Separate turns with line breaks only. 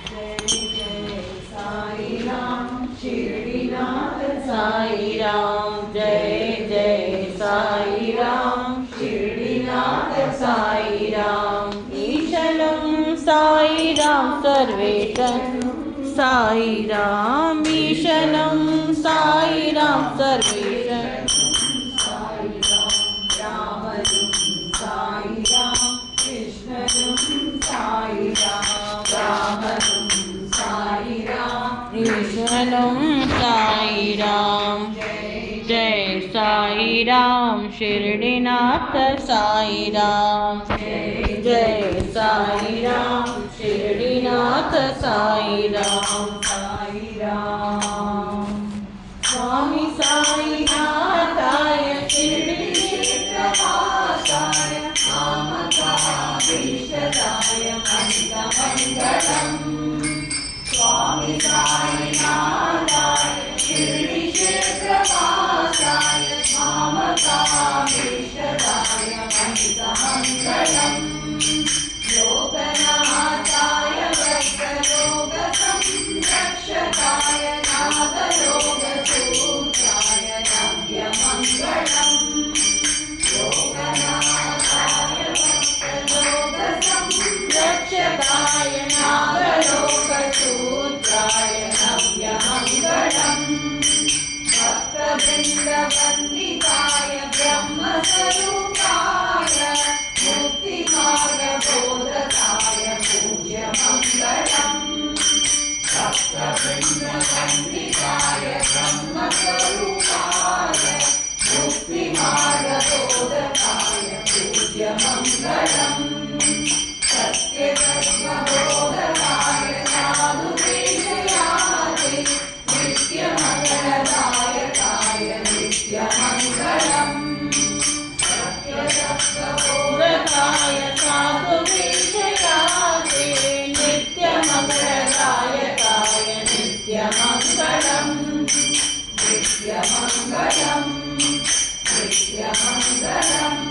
जय जय साई राम शिरडीनाथ साई राम। जय जय साई राम शिरडीनाथ साई राम। ईशनं साई राम सर्वेशं साई राम। ईशनं साई राम सर्वेशं साई राम। रामनं साई राम कृष्णनं साई राम। रामनं साई राम कृष्णनं साई राम। जय साई राम शिरडीनाथ साई राम। जय जय साई राम शिरडीनाथ साई राम। साई राम। स्वामी साई नाथाय शिरडी क्षेत्रवासाय कामकाभीष्टदाय मंगलम्। स्वामी साई नाथाय शिरडी क्षेत्रवासाय कामकाभीष्टदाय मंगलम्। लोकनाथाय भक्तलोकसंरक्षकाय नागलोकसूत्राय नव्यमङ्गलम्। लोकनाथाय भक्तलोकसंरक्षकाय नागलोकसूत्राय नव्यमङ्गलम्। भक्तवृन्दवन्दिताय ब्रह्मस्वरूपाय मुक्तिमार्गबोधकाय पूज्यमङ्गलम्। भक्तवृन्दवन्दिताय ब्रह्मस्वरूपाय मुक्तिमार्गबोधकाय पूज्यमङ्गलम्। सत्यधर्मबोधकाय साधुवेशयाते नित्यमङ्गलदायकाय नित्यमङ्गलम्। सत्यसत्यबोधकाय साधुवेशयाते नित्यमङ्गलदायकाय नित्यमङ्गलम्। नित्यमङ्गलम् नित्यमङ्गलम्।